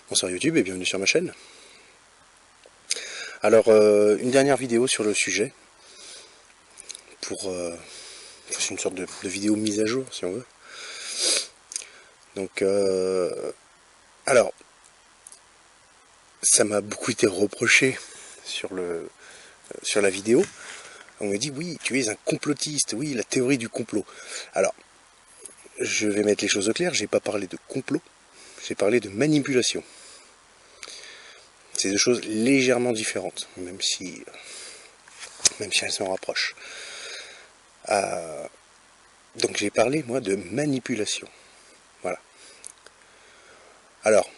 Bonsoir YouTube et bienvenue sur ma chaîne. Alors, une dernière vidéo sur le sujet, c'est une sorte de vidéo mise à jour si on veut. Donc, alors, ça m'a beaucoup été reproché sur la vidéo. On m'a dit, oui, tu es un complotiste, oui, la théorie du complot. Alors, je vais mettre les choses au clair, j'ai pas parlé de complot, j'ai parlé de manipulation. C'est deux choses légèrement différentes, même si elles s'en rapprochent. Donc j'ai parlé, moi, de manipulation. Voilà. Alors,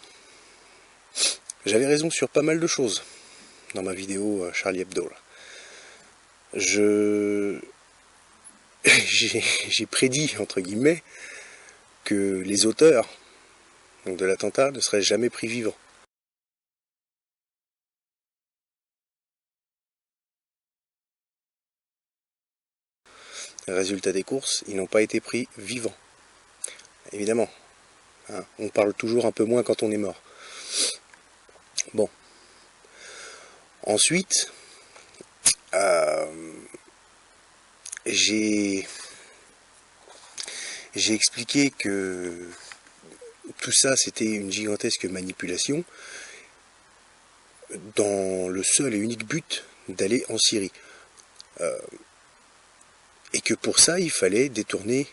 j'avais raison sur pas mal de choses dans ma vidéo Charlie Hebdo. J'ai prédit, entre guillemets, que les auteurs de l'attentat ne seraient jamais pris vivants. Résultat des courses, ils n'ont pas été pris vivants. Évidemment. Hein, on parle toujours un peu moins quand on est mort. Bon. Ensuite, j'ai expliqué que tout ça c'était une gigantesque manipulation dans le seul et unique but d'aller en Syrie. Et que pour ça, il fallait détourner,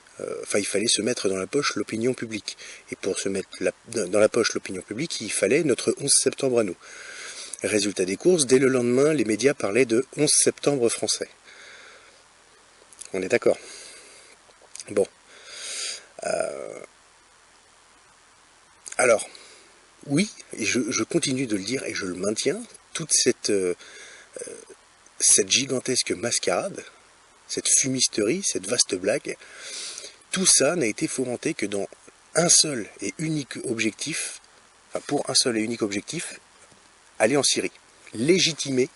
il fallait se mettre dans la poche l'opinion publique. Et pour se mettre dans la poche l'opinion publique, il fallait notre 11 septembre à nous. Résultat des courses, dès le lendemain, les médias parlaient de 11 septembre français. On est d'accord? Bon. Alors, oui, et je continue de le dire et je le maintiens, toute cette gigantesque mascarade, cette fumisterie, cette vaste blague, tout ça n'a été fomenté que dans un seul et unique objectif, pour un seul et unique objectif, aller en Syrie. Légitimer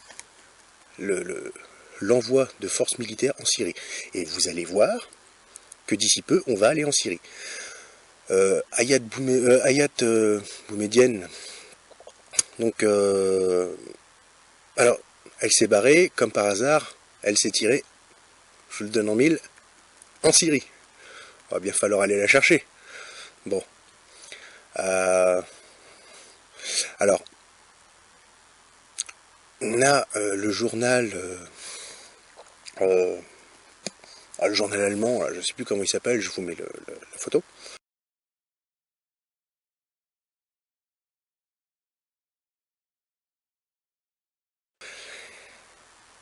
l'envoi de forces militaires en Syrie. Et vous allez voir que d'ici peu, on va aller en Syrie. Hayat Boumedienne, donc, alors, elle s'est barrée, comme par hasard, elle s'est tirée, je le donne en mille, en Syrie. Il va bien falloir aller la chercher. Bon. Alors, on a le journal le journal allemand, je ne sais plus comment il s'appelle, je vous mets la photo.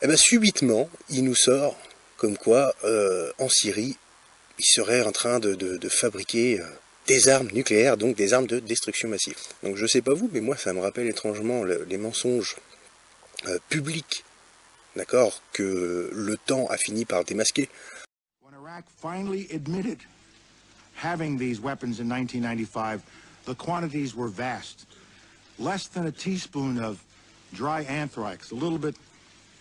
Et bien subitement, il nous sort comme quoi en Syrie, il serait en train de fabriquer des armes nucléaires, donc des armes de destruction massive. Donc je sais pas vous, mais moi ça me rappelle étrangement les mensonges publics, d'accord, que le temps a fini par démasquer. When Iraq finally admitted having these weapons in 1995, the quantities were vast. Less than a teaspoon of dry anthrax, a little bit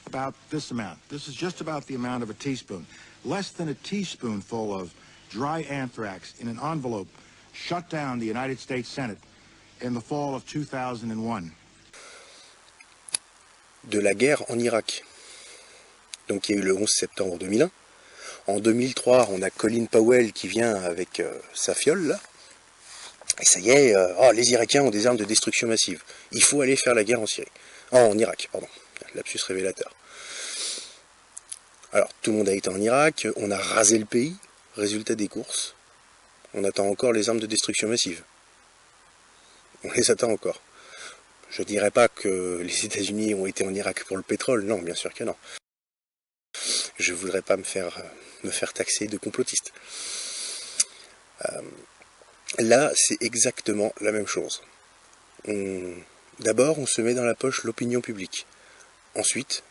about this amount. This is just about the amount of a teaspoon. Less than a teaspoonful of dry anthrax in an envelope shut down the United States Senate in the fall of 2001. De la guerre en Irak. Donc il y a eu le 11 septembre 2001. En 2003, on a Colin Powell qui vient avec sa fiole, là. Et ça y est, les Irakiens ont des armes de destruction massive. Il faut aller faire la guerre en Syrie. En Irak, pardon. Lapsus révélateur. Alors, tout le monde a été en Irak, on a rasé le pays. Résultat des courses, on attend encore les armes de destruction massive. On les attend encore. Je dirais pas que les États-Unis ont été en Irak pour le pétrole, non, bien sûr que non. Je voudrais pas me faire taxer de complotiste. Là, c'est exactement la même chose. D'abord, on se met dans la poche l'opinion publique. Ensuite,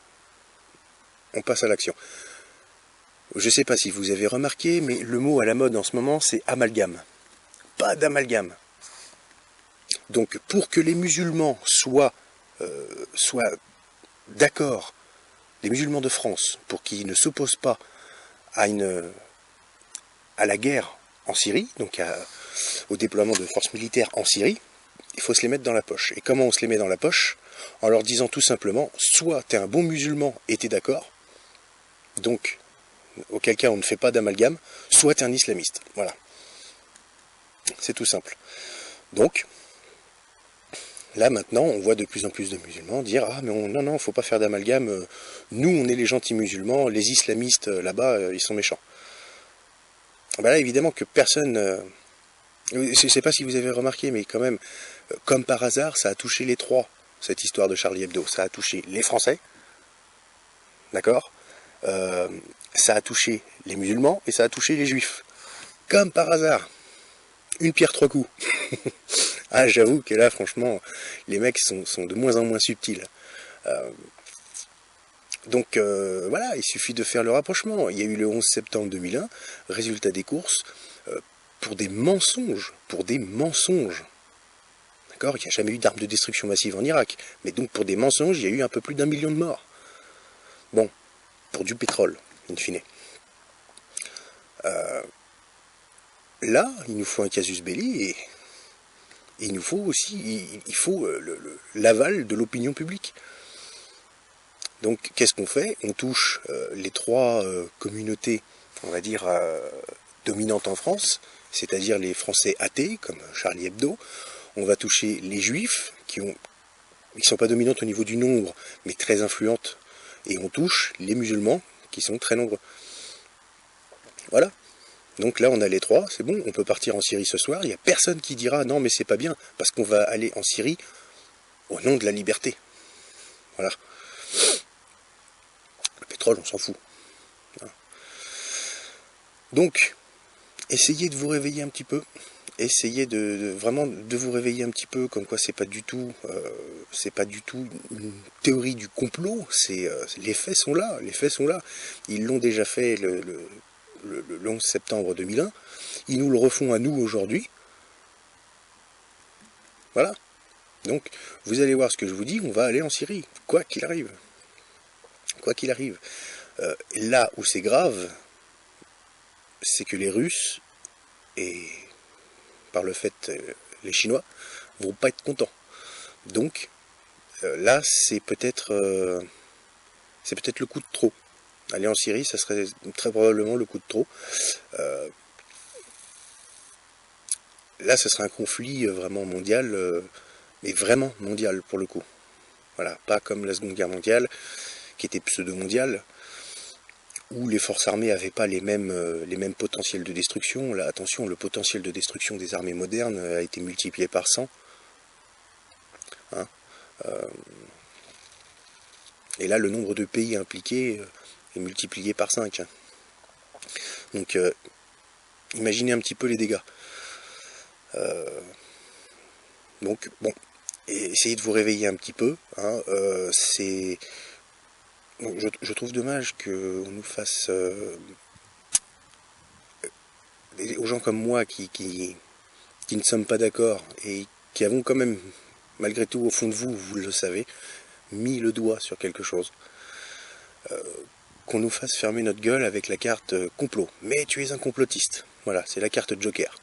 on passe à l'action. Je ne sais pas si vous avez remarqué, mais le mot à la mode en ce moment, c'est amalgame. Pas d'amalgame. Donc, pour que les musulmans soient d'accord, les musulmans de France, pour qu'ils ne s'opposent pas à la guerre en Syrie, donc au déploiement de forces militaires en Syrie, il faut se les mettre dans la poche. Et comment on se les met dans la poche? En leur disant tout simplement, soit tu es un bon musulman et tu es d'accord, donc auquel cas on ne fait pas d'amalgame, soit tu es un islamiste. Voilà. C'est tout simple. Donc, là maintenant, on voit de plus en plus de musulmans dire « Ah mais non, faut pas faire d'amalgame, nous on est les gentils musulmans, les islamistes là-bas, ils sont méchants. » Ben là évidemment que personne... je ne sais pas si vous avez remarqué, mais quand même, comme par hasard, ça a touché les trois, cette histoire de Charlie Hebdo. Ça a touché les Français, d'accord, ça a touché les musulmans et ça a touché les juifs. Comme par hasard. Une pierre trois coups. Ah, j'avoue que là, franchement, les mecs sont de moins en moins subtils. Donc voilà, il suffit de faire le rapprochement. Il y a eu le 11 septembre 2001, résultat des courses, pour des mensonges. D'accord, il n'y a jamais eu d'armes de destruction massive en Irak. Mais donc pour des mensonges, il y a eu un peu plus d'1 million de morts. Bon, pour du pétrole, in fine. Là, il nous faut un casus belli et il nous faut aussi l'aval de l'opinion publique. Donc qu'est-ce qu'on fait? On touche les trois communautés, on va dire, dominantes en France, c'est-à-dire les Français athées, comme Charlie Hebdo. On va toucher les Juifs, qui ne sont pas dominantes au niveau du nombre, mais très influentes. Et on touche les musulmans, qui sont très nombreux. Voilà. Donc là, on a les trois, c'est bon, on peut partir en Syrie ce soir. Il n'y a personne qui dira non, mais c'est pas bien, parce qu'on va aller en Syrie au nom de la liberté. Voilà. Le pétrole, on s'en fout. Donc, essayez de vous réveiller un petit peu. Essayez vraiment de vous réveiller un petit peu, comme quoi c'est pas du tout une théorie du complot. Les faits sont là, Ils l'ont déjà fait le 11 septembre 2001. Ils nous le refont à nous aujourd'hui. Voilà. Donc, vous allez voir ce que je vous dis, on va aller en Syrie, quoi qu'il arrive. Quoi qu'il arrive. Là où c'est grave, c'est que les Russes, et par le fait les Chinois, vont pas être contents. Donc, là, c'est peut-être le coup de trop. Aller en Syrie, ça serait très probablement le coup de trop. Là, ce serait un conflit vraiment mondial, mais vraiment mondial pour le coup. Voilà, pas comme la Seconde Guerre mondiale, qui était pseudo-mondiale, où les forces armées n'avaient pas les mêmes potentiels de destruction. Là, attention, le potentiel de destruction des armées modernes a été multiplié par 100. Hein, et là, le nombre de pays impliqués est multiplié par 5. Hein. Donc, imaginez un petit peu les dégâts. Donc, bon, essayez de vous réveiller un petit peu. Hein, je trouve dommage qu'on nous fasse... aux gens comme moi qui ne sommes pas d'accord et qui avons quand même, malgré tout, au fond de vous, vous le savez, mis le doigt sur quelque chose, qu'on nous fasse fermer notre gueule avec la carte complot. Mais tu es un complotiste. Voilà, c'est la carte Joker.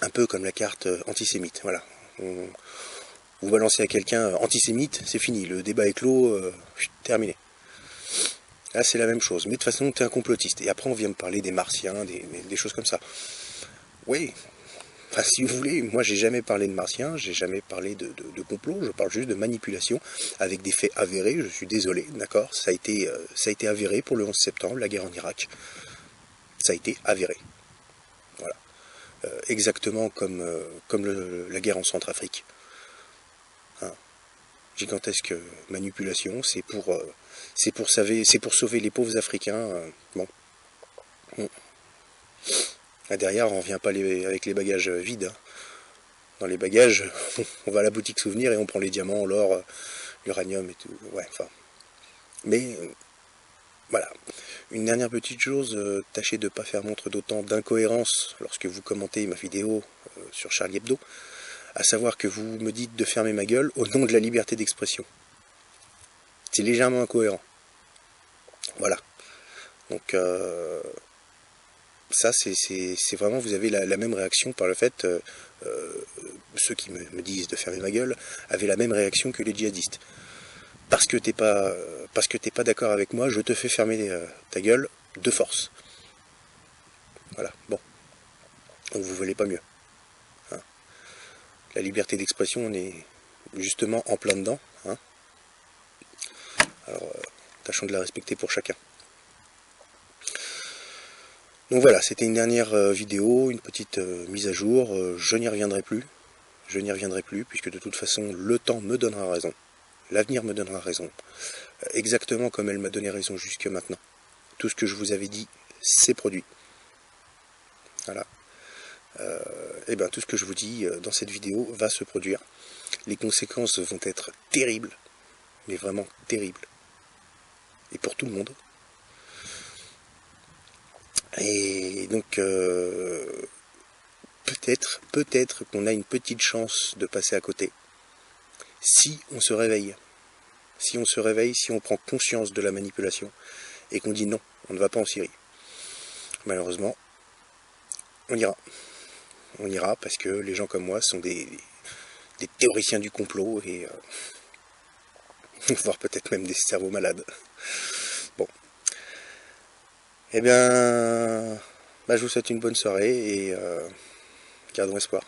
Un peu comme la carte antisémite. Voilà. Vous balancez à quelqu'un antisémite, c'est fini. Le débat est clos, terminé. Là, c'est la même chose. Mais de toute façon, tu es un complotiste. Et après, on vient me parler des martiens, des choses comme ça. Oui. Enfin, si vous voulez, moi, j'ai jamais parlé de martiens, j'ai jamais parlé de complot. Je parle juste de manipulation avec des faits avérés. Je suis désolé, d'accord. Ça a été avéré pour le 11 septembre, la guerre en Irak. Ça a été avéré. Voilà. Exactement comme la guerre en Centrafrique. Hein. Gigantesque manipulation, c'est pour sauver les pauvres Africains. Bon. Là derrière, on ne vient pas avec les bagages vides. Hein. Dans les bagages, on va à la boutique souvenir et on prend les diamants, l'or, l'uranium et tout. Ouais, enfin. Mais voilà. Une dernière petite chose, tâchez de ne pas faire montre d'autant d'incohérence lorsque vous commentez ma vidéo sur Charlie Hebdo, à savoir que vous me dites de fermer ma gueule au nom de la liberté d'expression. C'est légèrement incohérent. Voilà. Donc, Ça, c'est vraiment, vous avez la même réaction par le fait, ceux qui me disent de fermer ma gueule, avaient la même réaction que les djihadistes. Parce que t'es pas d'accord avec moi, je te fais fermer ta gueule de force. Voilà, bon. Donc vous valez pas mieux. Hein. La liberté d'expression, on est justement en plein dedans. Hein. Alors, tâchons de la respecter pour chacun. Donc voilà, c'était une dernière vidéo, une petite mise à jour. Je n'y reviendrai plus. Je n'y reviendrai plus, puisque de toute façon, le temps me donnera raison. L'avenir me donnera raison. Exactement comme elle m'a donné raison jusque maintenant. Tout ce que je vous avais dit, c'est produit. Voilà. Et bien tout ce que je vous dis dans cette vidéo va se produire. Les conséquences vont être terribles, mais vraiment terribles. Et pour tout le monde. Et donc peut-être qu'on a une petite chance de passer à côté. Si on se réveille. Si on se réveille, si on prend conscience de la manipulation et qu'on dit non, on ne va pas en Syrie. Malheureusement, on ira. On ira parce que les gens comme moi sont des théoriciens du complot et voire peut-être même des cerveaux malades. Bon. Eh bien, je vous souhaite une bonne soirée et gardons espoir.